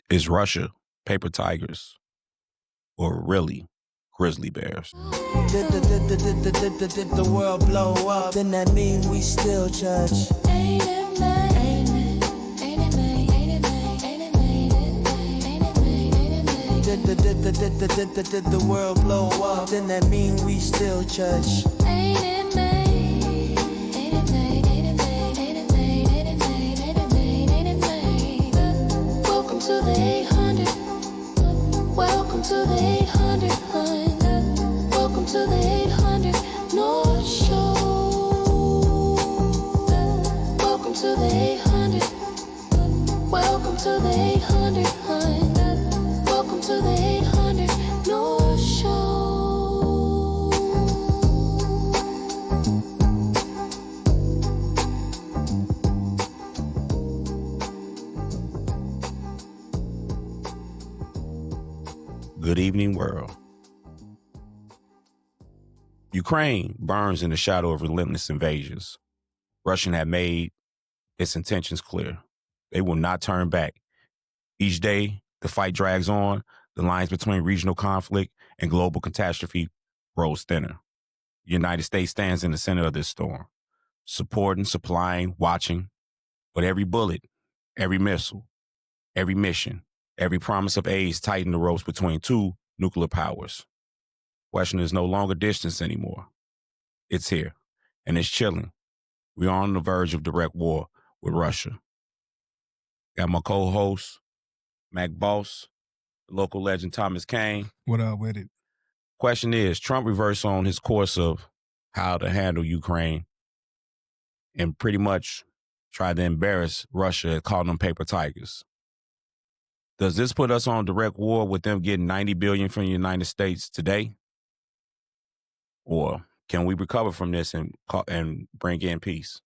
Is Russia paper tigers or really grizzly bears? Did the world blow up? Then that mean we still judge. Did the world blow up? Then that mean we still judge. Welcome to the 800. Welcome to the 800. Welcome to the 800 North Shore. Welcome to the 800. Welcome to the 800. Welcome to the 800 North Shore. Good evening, world. Ukraine burns in the shadow of relentless invasions. Russia had made its intentions clear. They will not turn back. Each day, the fight drags on. The lines between regional conflict and global catastrophe grows thinner. The United States stands in the center of this storm, supporting, supplying, watching. But every bullet, every missile, every mission, every promise of aid tighten the ropes between two nuclear powers. Question is no longer distance anymore. It's here, and it's chilling. We're on the verge of direct war with Russia. Got my co-host, Mac Boss, local legend Thomas Kane. What up with it? Question is, Trump reversed on his course of how to handle Ukraine and pretty much tried to embarrass Russia, calling them paper tigers. Does this put us on direct war with them getting $90 billion from the United States today? Or can we recover from this and bring in peace?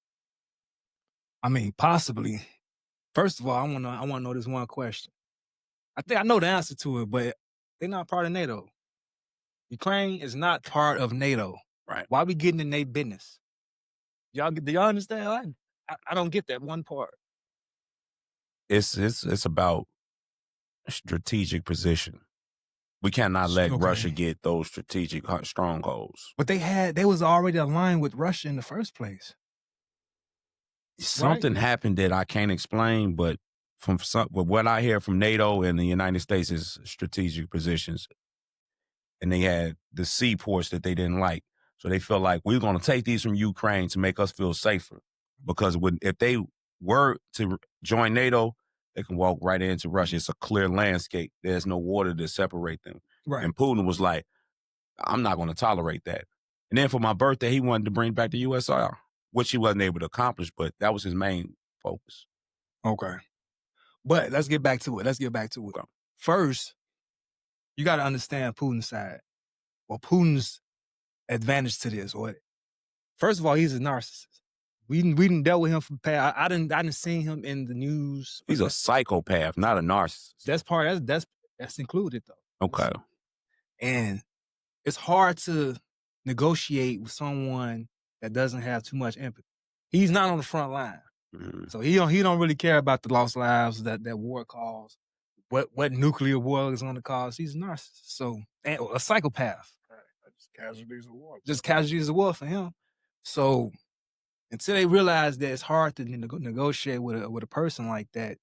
I mean, possibly. First of all, I want to know this one question. I think I know the answer to it, but they're not part of NATO. Ukraine is not part of NATO. Right. Why we getting in their business? Do y'all understand? I don't get that one part. It's about strategic position. We cannot let Russia get those strategic strongholds. But they was already aligned with Russia in the first place. Something happened that I can't explain, but with what I hear from NATO and the United States is strategic positions. And they had the seaports that they didn't like. So they felt like we're going to take these from Ukraine to make us feel safer. Because if they were to join NATO, they can walk right into Russia. It's a clear landscape. There's no water to separate them. Right. And Putin was like, I'm not going to tolerate that. And then for my birthday, he wanted to bring back the USSR, which he wasn't able to accomplish, but that was his main focus. Okay. But let's get back to it. Okay. First, you got to understand Putin's side, or Putin's advantage to this. First of all, he's a narcissist. We didn't dealt with him from past. I didn't see him in the news. He's a psychopath, not a narcissist. That's included though. Okay. And it's hard to negotiate with someone that doesn't have too much empathy. He's not on the front line. Mm-hmm. So he don't really care about the lost lives that war caused, what nuclear war is going to cause. He's a narcissist. So, and a psychopath. Right. Just casualties of war. Just casualties of war for him. So until they realize that it's hard to negotiate with a person like that,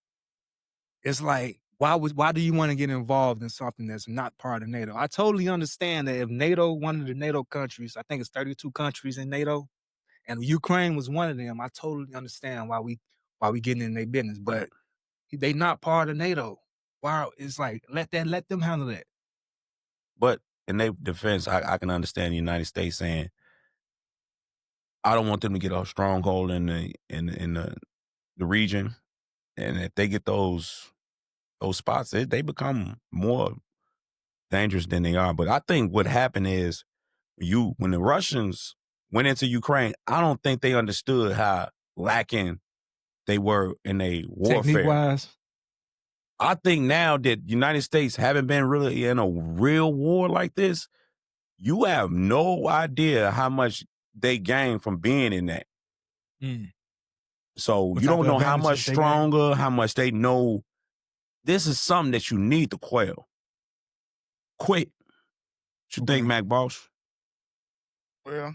it's like, why do you want to get involved in something that's not part of NATO? I totally understand that if NATO, one of the NATO countries, I think it's 32 countries in NATO, and Ukraine was one of them, I totally understand why we getting in their business. But they not part of NATO. Why? It's like, let them handle that. But in their defense, I can understand the United States saying, I don't want them to get a stronghold in the region, and if they get those spots, they become more dangerous than they are. But I think what happened is when the Russians went into Ukraine, I don't think they understood how lacking they were in their warfare. Technique-wise? I think now that the United States haven't been really in a real war like this, you have no idea how much they gain from being in that. Mm. So What you type don't of know how advantages much they stronger, how much they know this is something that you need to quell. Quick. What you think, Mac Boss? Well,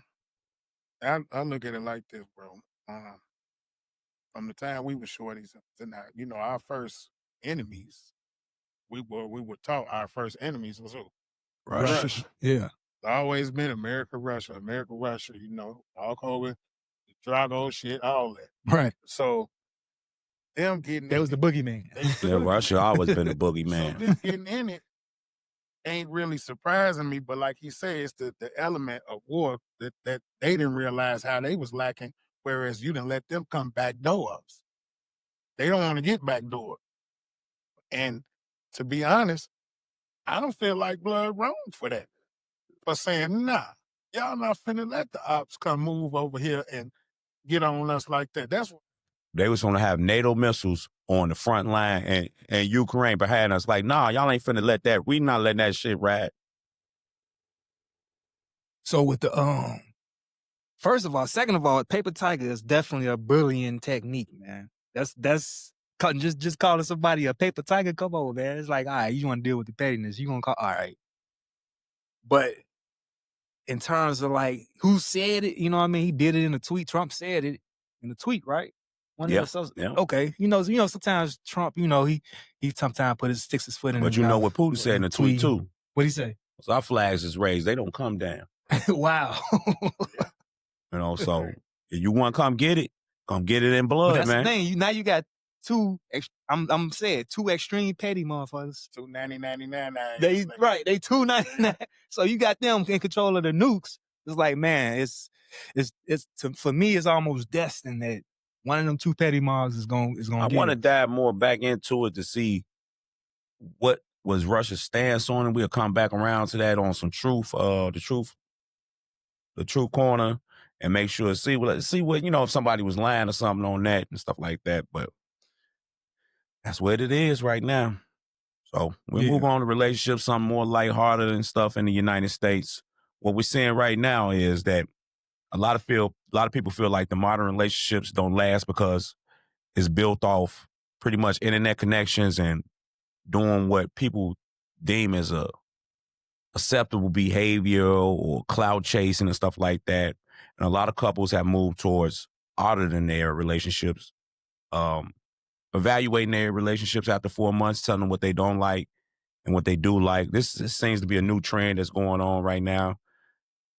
I look at it like this, bro. From the time we were shorties to now, you know, our first enemies, we were taught our first enemies was who? Russia. Yeah. It's always been America, Russia, you know, Hulk Hogan, Drago shit, all that. Right. So them getting That was the boogeyman. Yeah, Russia always been a So boogeyman. them getting in it ain't really surprising me, but like he said, it's the element of war that they didn't realize how they was lacking, whereas you didn't let them come backdoor us. They don't want to get backdoor. And to be honest, I don't feel like blood wrong for that. For saying, nah, y'all not finna let the ops come move over here and get on us like that. That's what They was gonna have NATO missiles on the front line and Ukraine behind us. Like, nah, y'all ain't finna let that. We not letting that shit ride. So with the first of all, second of all, paper tiger is definitely a bullying technique, man. That's just calling somebody a paper tiger. Come on, man. It's like, all right, you want to deal with the pettiness. You gonna call, all right. But in terms of like who said it, you know what I mean? He did it in a tweet. Trump said it in a tweet, right? Yeah. Yeah. Okay. You know, sometimes Trump, you know, he sometimes sticks his foot in. But you know what Putin said in the tweet too. What'd he say? So our flags is raised. They don't come down. Wow. You know, so if you want to come get it in blood, But that's man. the thing. Now you got two. I'm saying two extreme petty motherfuckers. $2.99. They $2.99. So you got them in control of the nukes. It's like, man, it's for me, it's almost destined that one of them two petty mobs is going. I want to dive more back into it to see what was Russia's stance on it. We'll come back around to that on some truth, the truth corner, and make sure see what you know, if somebody was lying or something on that and stuff like that. But that's what it is right now. So we'll move on to relationships, something more lighthearted and stuff in the United States. What we're seeing right now is that a lot of people feel like the modern relationships don't last because it's built off pretty much internet connections and doing what people deem as a acceptable behavior or clout chasing and stuff like that. And a lot of couples have moved towards auditing their relationships, evaluating their relationships after 4 months, telling them what they don't like and what they do like. This seems to be a new trend that's going on right now.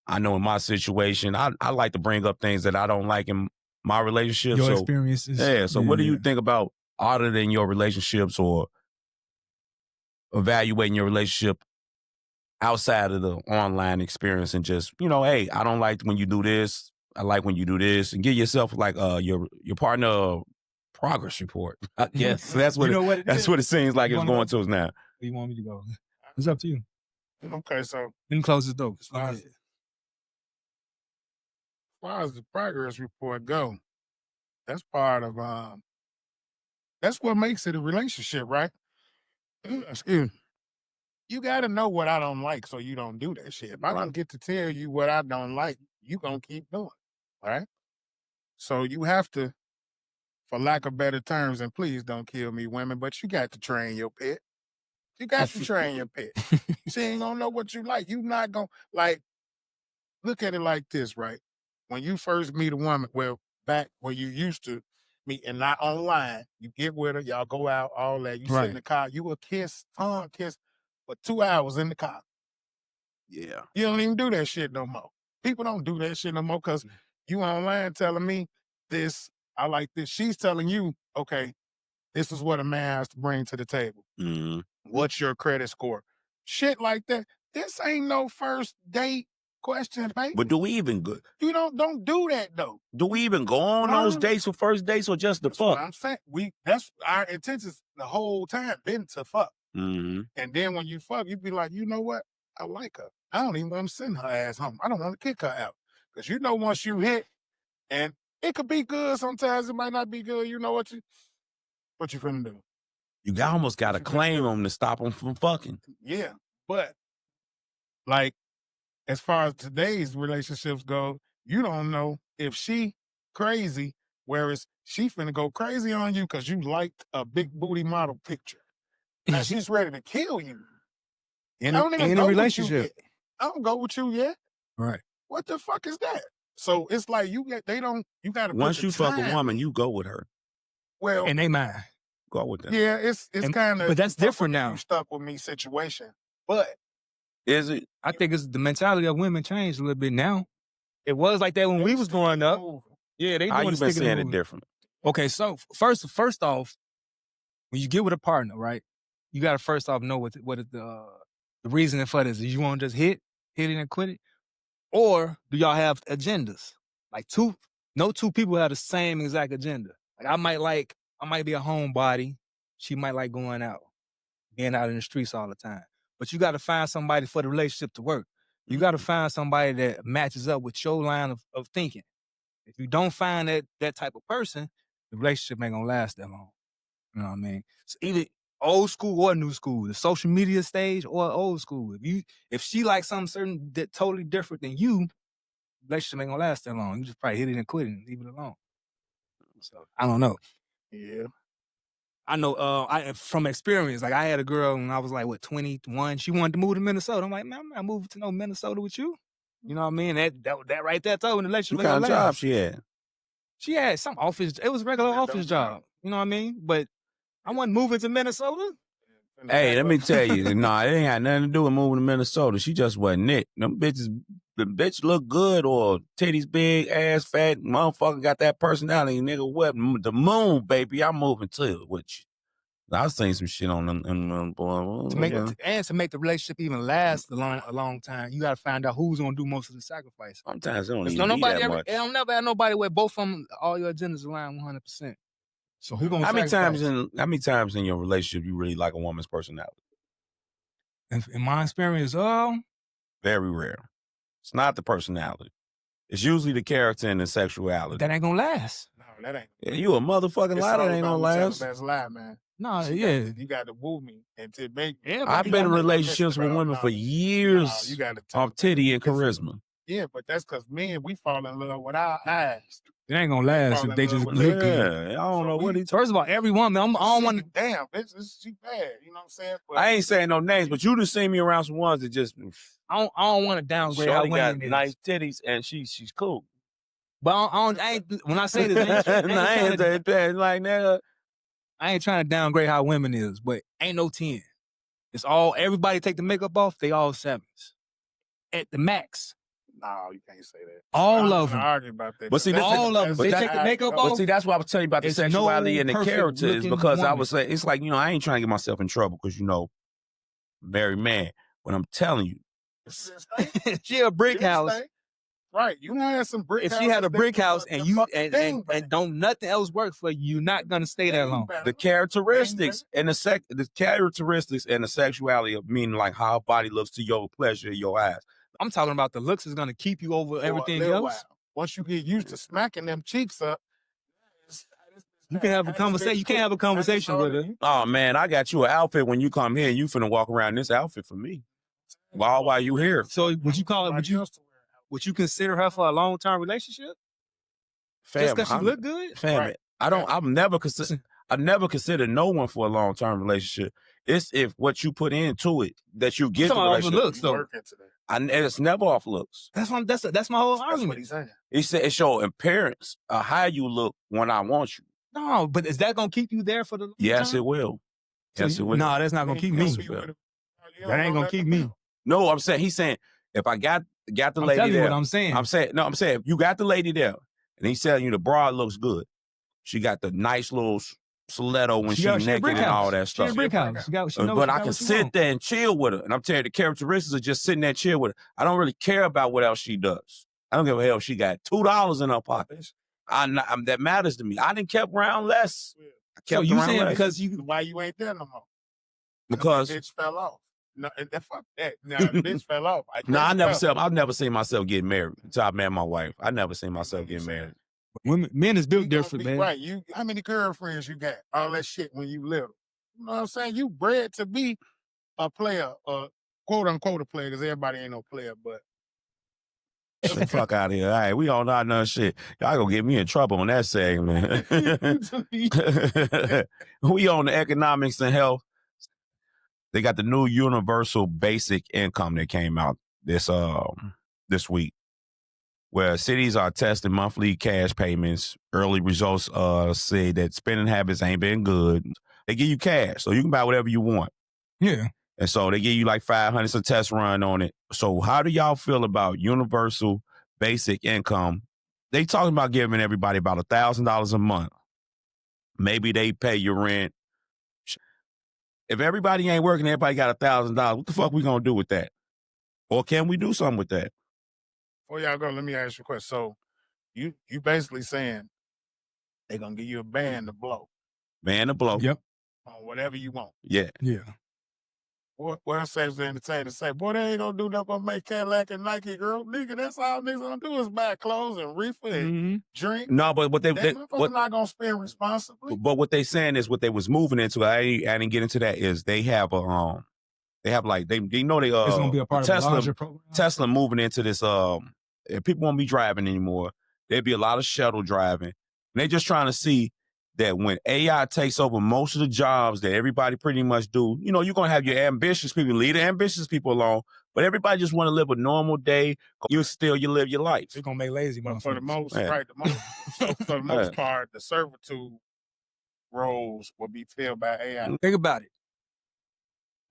I know in my situation, I like to bring up things that I don't like in my relationship. Your experiences. Yeah. So what do you think about auditing your relationships or evaluating your relationship outside of the online experience and just, you know, hey, I don't like when you do this. I like when you do this, and give yourself like your partner a progress report. I guess that's what what it seems like it's going to now. Where you want me to go? It's up to you. Okay, so Then close the door. as far as the progress report go, that's part of that's what makes it a relationship, right? Excuse me. You gotta know what I don't like so you don't do that shit. If I don't get to tell you what I don't like, you gonna keep doing it, right? So you have to, for lack of better terms, and please don't kill me, women, but you got to train your pet. You got to train your pet. She ain't gonna know what you like. You not gonna, like, look at it like this, right? When you first meet a woman, well, back where you used to meet and not online, you get with her, y'all go out, all that, you sit in the car, you will kiss for 2 hours in the car. Yeah. You don't even do that shit no more. People don't do that shit no more because you online telling me this, I like this. She's telling you, okay, this is what a man has to bring to the table. Mm-hmm. What's your credit score? Shit like that. This ain't no first date question, baby. But do we even go? You don't do that though. Do we even go on those dates for first dates or just the That's what fuck? I'm saying. That's our intentions the whole time been to fuck. Mm-hmm. And then when you fuck, you be like, you know what? I like her. I don't even want to send her ass home. I don't want to kick her out. Because you know once you hit, and it could be good sometimes, it might not be good. You know what you finna do? You almost got to claim them to stop them from fucking. Yeah. But like, as far as today's relationships go, you don't know if she crazy, whereas she finna go crazy on you because you liked a big booty model picture. Now she's ready to kill you. in I a, don't even in go a with you relationship. yet. I don't go with you yet. Right. What the fuck is that? So it's like you got to Once you fuck a woman, in. you go with her. Well, And they mind. Go with them. yeah, it's And- kind of but that's different now. You stuck with me situation, but Is it? I think it's the mentality of women changed a little bit now. It was like that when we was growing up. Yeah, they How doing you the been stick in the saying it movie. different? Okay, so first off, when you get with a partner, right, you gotta first off know what is the reasoning for this. Is you want to just hit it and quit it, or do y'all have agendas? Like no two people have the same exact agenda. Like I might be a homebody. She might like going out, being out in the streets all the time. But you got to find somebody for the relationship to work. You got to find somebody that matches up with your line of thinking. If you don't find that type of person, the relationship ain't gonna last that long. You know what I mean? So either old school or new school, the social media stage or old school. If she likes something certain that totally different than you, the relationship ain't gonna last that long. You just probably hit it and quit it and leave it alone. So I don't know. yeah, I know I from experience, like I had a girl when I was like 21, she wanted to move to Minnesota. I'm like, man, I'm not moving to no Minnesota with you. You know what I mean? That right there told me the relationship What ain't kind of gonna job last. she had? She had some office. It was a regular That office don't job. You know what I mean? But I wasn't moving to Minnesota. Hey, let me tell you, nah, it ain't had nothing to do with moving to Minnesota. She just wasn't it. Them bitches, the bitch look good or titties big, ass fat, motherfucker got that personality, nigga. What the moon, baby? I'm moving to with you. I've seen some shit on them boy. To make the relationship even last a long time, you got to find out who's gonna do most of the sacrifice. Sometimes it don't There's even be that nobody much. I don't never had nobody where both of them, all your agendas align 100%. So who gonna How many sacrifice? times in your relationship you really like a woman's personality? In my experience, Very rare. It's not the personality. It's usually the character and the sexuality. that ain't gonna last. No, that ain't. Yeah, you a motherfucking It's lie that all ain't gonna about telling last. That's lie, man. No, You yeah. got to woo me and to make. I've been in relationships with women for years You got to off titty and charisma. Yeah, but that's because men, we fall in love with our eyes. It ain't gonna last if they just Yeah, look good. I don't know what he. First of all, every woman, I don't want to. Damn, bitch, she bad. You know what I'm saying? But I ain't saying no names, but you just seen me around some ones that just. I don't want to downgrade how Shorty got women is. nice titties and she's cool. But I ain't, when I say this, I ain't trying to downgrade how women is, but ain't no 10. It's all, everybody take the makeup off, they all 7s. At the max. No, you can't say that. All I'm of gonna them. argue about that. But see, That's- all of them. that's- They that- take the makeup that's- off. But see, that's why I was telling you about the It's sexuality no and the perfect character is looking because I woman. would say it's like, I ain't trying to get myself in trouble because married man. But I'm telling you, She a brick house. Right, you done had some brick. If she had a houses, brick they house fuck and the you fucking thing back. and don't nothing else work for you, you're not gonna stay that long. the characteristics and the characteristics and the sexuality of meaning like how a body looks to your pleasure, your eyes. I'm talking about the looks is gonna keep you over For a everything little else. while. Once you get used to smacking them cheeks up, You can have a conversation. You can't have a conversation with her. Oh man, I got you an outfit when you come here. You finna walk around in this outfit for me. While you here. So would you call it? Would you consider her for a long-term relationship? Just because she look good? Fam, Right. I've never considered no one for a long term relationship. It's if what you put into it that you get the talking about off the relationship. looks, though. Work into that. And it's never off looks. That's my whole That's what argument. he's saying. He said it's your appearance, how you look when I want you. No, but is that gonna keep you there for the long Yes, time? it will. Yes, it will. No, that's not gonna keep me. That ain't gonna keep me. No, he's saying if I got the I'm lady telling you there, what I'm saying. I'm saying if you got the lady there, and he's telling you the broad looks good. She got the nice little stiletto when she's naked and all that She stuff. a brick house. She knows But I what can she sit want. there and chill with her. And I'm telling you, the characteristics of just sitting there and chill with her. I don't really care about what else she does. I don't give a hell if she got $2 in her pocket. That matters to me. I didn't kept around less. I So kept you around saying less. because you Why you ain't there no more? Because Bitch fell off. No, fuck that. No, bitch fell off. I've never seen myself getting married until I met my wife. I never seen myself getting married. men is built You gonna different, be man. Right. How many girlfriends you got? All that shit when you little. You know what I'm saying? You bred to be a player, quote unquote a player, because everybody ain't no player, but Get the fuck out of here. All right, we all know none shit. Y'all gonna get me in trouble on that segment. We on the economics and health. They got the new universal basic income that came out this week, where cities are testing monthly cash payments. Early results say that spending habits ain't been good. They give you cash, so you can buy whatever you want. Yeah. And so they give you like 500, it's a test run on it. So how do y'all feel about universal basic income? They talking about giving everybody about $1,000 a month. Maybe they pay your rent. If everybody ain't working, everybody got $1,000. What the fuck we gonna do with that? Or can we do something with that? Before y'all go, let me ask you a question. So you basically saying they gonna give you a band to blow Man to blow. Yep. on whatever you want. Yeah. Yeah. What else the entertainer say? Boy, they ain't gonna do nothing but make Cadillac and Nike, girl. Nigga, that's all niggas gonna do is buy clothes and reefer and Mm-hmm. drink. No, but what they Motherfuckers not gonna spend responsibly. but what they saying is what they was moving into. I didn't get into that. Is they have a like they know they It's gonna be a part of a larger program. Tesla moving into this if people won't be driving anymore, there'd be a lot of shuttle driving. And they just trying to see that when AI takes over most of the jobs that everybody pretty much do, you know, you're gonna have your ambitious people, leave the ambitious people alone, but everybody just want to live a normal day. You live your life. It's gonna make lazy But for the most, Yeah. right, for the most part, the servitude roles will be filled by AI. Think about it.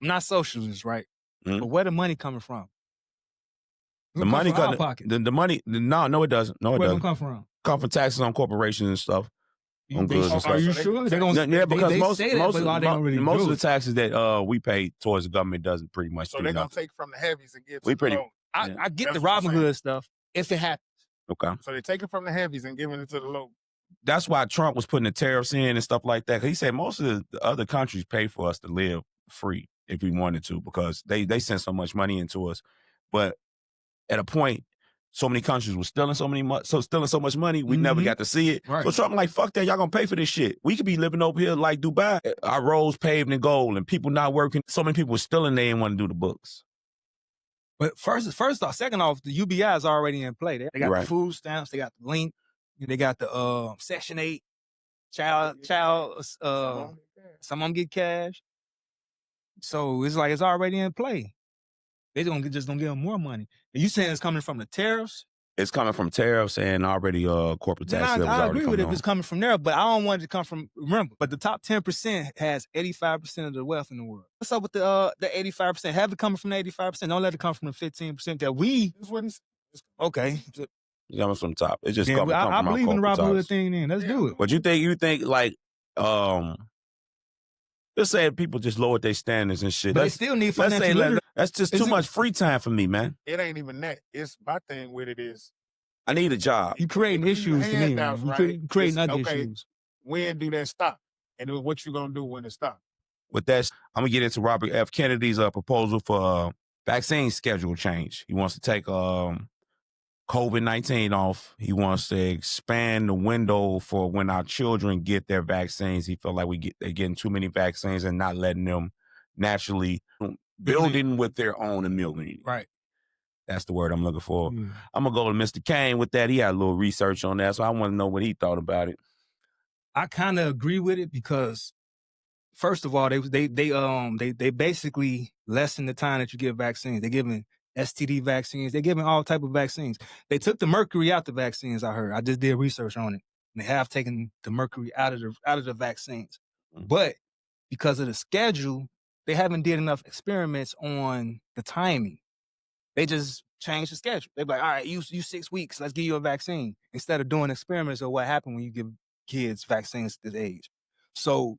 I'm not socialist, right? Mhm. But where the money coming from? It's The gonna come money from our got pocket. the money. No, it doesn't. No, it Where it doesn't. come from? Come from taxes on corporations and stuff. On goods and Are stuff. you So they- sure? They gonna, Yeah, because they most say that, but are they gonna really most do of the it? taxes that we pay towards the government doesn't pretty much So do they're gonna nothing. take from the heavies and give to We the pretty- low. I get That's the what you're Robin saying. Hood stuff if it happens. Okay. So they're taking from the heavies and giving it to the low. That's why Trump was putting the tariffs in and stuff like that. 'Cause he said most of the other countries pay for us to live free if we wanted to, because they send so much money into us. But at a point, so many countries were stealing so much money, we never Mhm. got to see it. Right. So Trump like, fuck that, y'all gonna pay for this shit. We could be living over here like Dubai, our roads paved in gold and people not working. So many people were stealing, they didn't want to do the books. But first off, second off, the UBI is already in play. They got Right. the food stamps, they got the link, they got the Section 8, child, some of them get cash. So it's like it's already in play. They just gonna give them more money. And you saying it's coming from the tariffs? It's coming from tariffs and already corporate Then taxes that was I already agree with coming it if on. it's coming from there, but I don't want it to come from, remember, but the top 10% has 85% of the wealth in the world. What's up with the 85%? Have it coming from the 85%. Don't let it come from the 15% that we, This wouldn't. okay. It's coming from the top. It's just Yeah, coming I from our believe in the corporate Robin Hood taxes. thing then. Let's do it. But you think like let's say people just lowered their standards and shit. But they Let's still need say financial literacy. that's just Is too it- much free time for me, man. It ain't even that. It's my thing with it is I need a job. You creating If you issues to me, handouts, man. right, You creating it's other okay. issues. when do that stop, and then what you gonna do when it stops. With that, I'm gonna get into Robert F. Kennedy's proposal for vaccine schedule change. He wants to take COVID-19 off. He wants to expand the window for when our children get their vaccines. He felt like they're getting too many vaccines and not letting them naturally building with their own immunity. Right. That's the word I'm looking for. Yeah. I'm gonna go to Mr. Kane with that. He had a little research on that, so I want to know what he thought about it. I kind of agree with it because, first of all, they basically lessen the time that you give vaccines. They're giving STD vaccines. They're giving all type of vaccines. They took the mercury out the vaccines. I heard. I just did research on it. And they have taken the mercury out of the vaccines, but because of the schedule, they haven't did enough experiments on the timing. They just changed the schedule. They're like, all right, you 6 weeks. Let's give you a vaccine instead of doing experiments of what happened when you give kids vaccines at this age. So,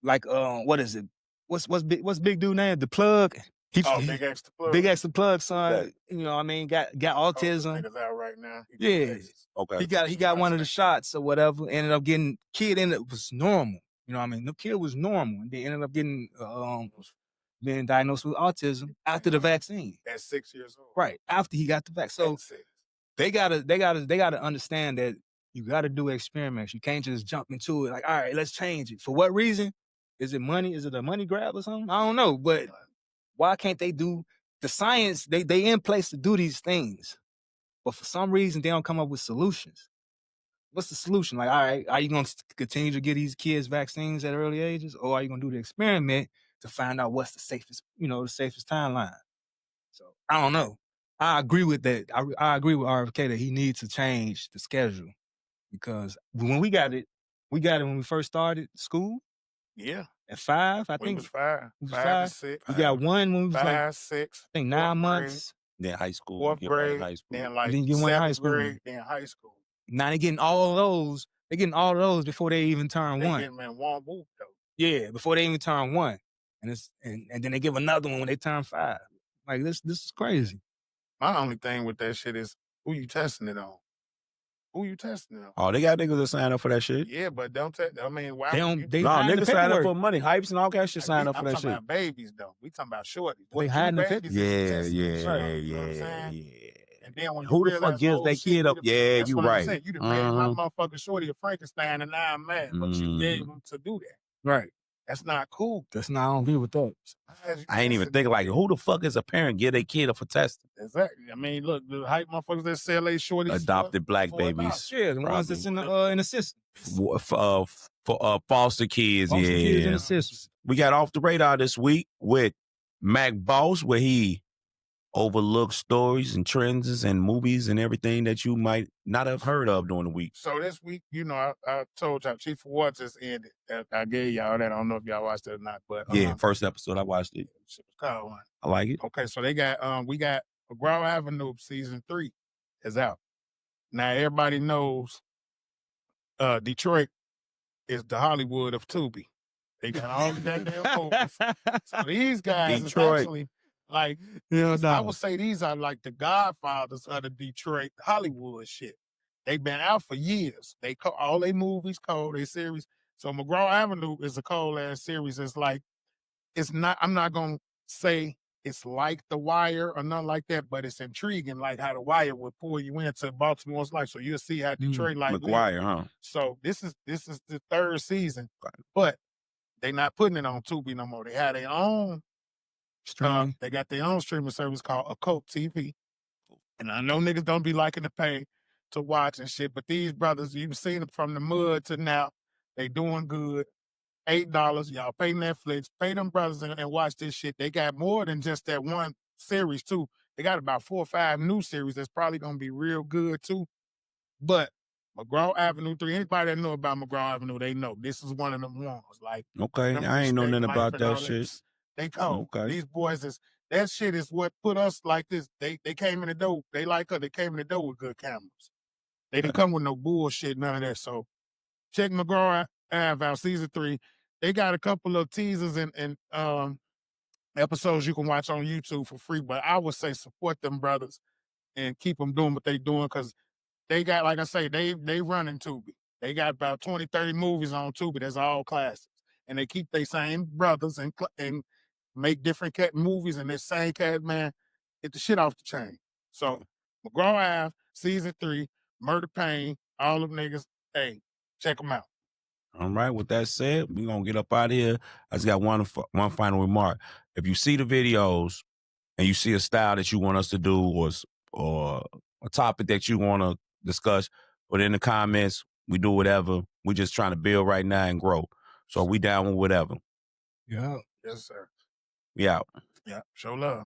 like, what is it? What's big dude name? The plug. Big X the plug. Big X the plug, son. Right. You know what I mean? Got autism. Niggas out right now. Yeah. Okay. He got one of the shots or whatever. Ended up getting was normal. You know what I mean? The kid was normal, and they ended up getting being diagnosed with autism after the vaccine. At 6 years old. Right after he got the vaccine. So At 6. they gotta understand that you gotta do experiments. You can't just jump into it like, all right, let's change it. For what reason? Is it money? Is it a money grab or something? I don't know. But why can't they do the science? They in place to do these things, but for some reason they don't come up with solutions. What's the solution? Like, all right, are you gonna continue to get these kids vaccines at early ages, or are you gonna do the experiment to find out what's the safest timeline. So I don't know. I agree with that. I agree with RFK that he needs to change the schedule because when we got it when we first started school Yeah. at 5. I We think was 5. we was 5 5. to 6. We got one when we was like 5, 6. I think 4th 9 grade, months. Then high school. 4th get one in grade, high school. then like Then you get one in high 7th school. grade, then high school. Now they getting all of those. They getting all of those before they even turn They 1. getting in one whoop though. Yeah, before they even turn 1, and then they give another one when they turn 5. Like this is crazy. My only thing with that shit is who you testing it on? Who you testing it on? Oh, they got niggas that sign up for that shit. Yeah, but don't test. I mean, why They would don't. you? They No, hiding the niggas sign up paperwork. for money. Hypes and all that shit sign up for I'm that talking shit. about babies though. We talking about shorties. They hiding the paper. babies is you Yeah, testing this shit yeah, on, you know what I'm yeah, saying? yeah. And then when Who you the fuck realize, gives oh that shit, kid up? Yeah, that's you what right. I'm saying. You done made my motherfucking shorty a Frankenstein and now I'm mad, but you gave him to do that. Right. That's not cool. That's not. I don't agree with that. I ain't even think like who the fuck is a parent give their kid up for testing? Exactly. I mean, look, the hype motherfuckers that sell they shorties Adopted black for babies. Yeah, the ones that's in the system. For foster kids, Foster yeah. kids in the system. We got Off the Radar this week with Mac Boss, where he overlooks stories and trends and movies and everything that you might not have heard of during the week. So this week, you know, I told y'all Chief of War just ended. I gave y'all that. I don't know if y'all watched it or not, but Yeah, first episode I watched it. It was called one. I like it. Okay, so they got we got McGraw Avenue season 3 is out. Now everybody knows Detroit is the Hollywood of Tubi. They got all the goddamn movies. So these guys is Detroit. actually like Yeah, I would say these are like the godfathers of the Detroit Hollywood shit. They've been out for years. They call all their movies cold, their series. So McGraw Avenue is a cold ass series. It's like it's not. I'm not gonna say it's like The Wire or nothing like that, but it's intriguing, like how The Wire would pull you into Baltimore's life. So you'll see how Detroit like McGuire, huh? So this is the 3rd season, but they not putting it on Tubi no more. They have their own. They got their own streaming service called Occult TV. And I know niggas don't be liking to pay to watch and shit, but these brothers, you've seen them from the mud to now. They doing good. $8, y'all pay Netflix, pay them brothers and watch this shit. They got more than just that one series too. They got about 4 or 5 new series that's probably gonna be real good too. But McGraw Avenue 3, anybody that know about McGraw Avenue, they know this is one of them ones. Like, Okay, I ain't know Respect nothing Life about and that all shit. They cold. Okay. These boys that shit is what put us like this. They came in the door. They like us. They came in the door with good cameras. They didn't come with no bullshit, none of that. So check McGraw Ave out season 3. They got a couple of teasers and episodes you can watch on YouTube for free. But I would say support them brothers and keep them doing what they doing because they got, like I say, they running Tubi. They got about 20, 30 movies on Tubi. That's all classics. And they keep their same brothers and make different movies and their same cat, man, get the shit off the chain. So McGraw Ave, season 3, Murder Pain, all them niggas, hey, check them out. All right. With that said, we're gonna get up out of here. I just got one final remark. If you see the videos and you see a style that you want us to do or a topic that you want to discuss, put it in the comments. We do whatever. We're just trying to build right now and grow. So we down with whatever. Yeah. Yes, sir. We out. Yeah, show love.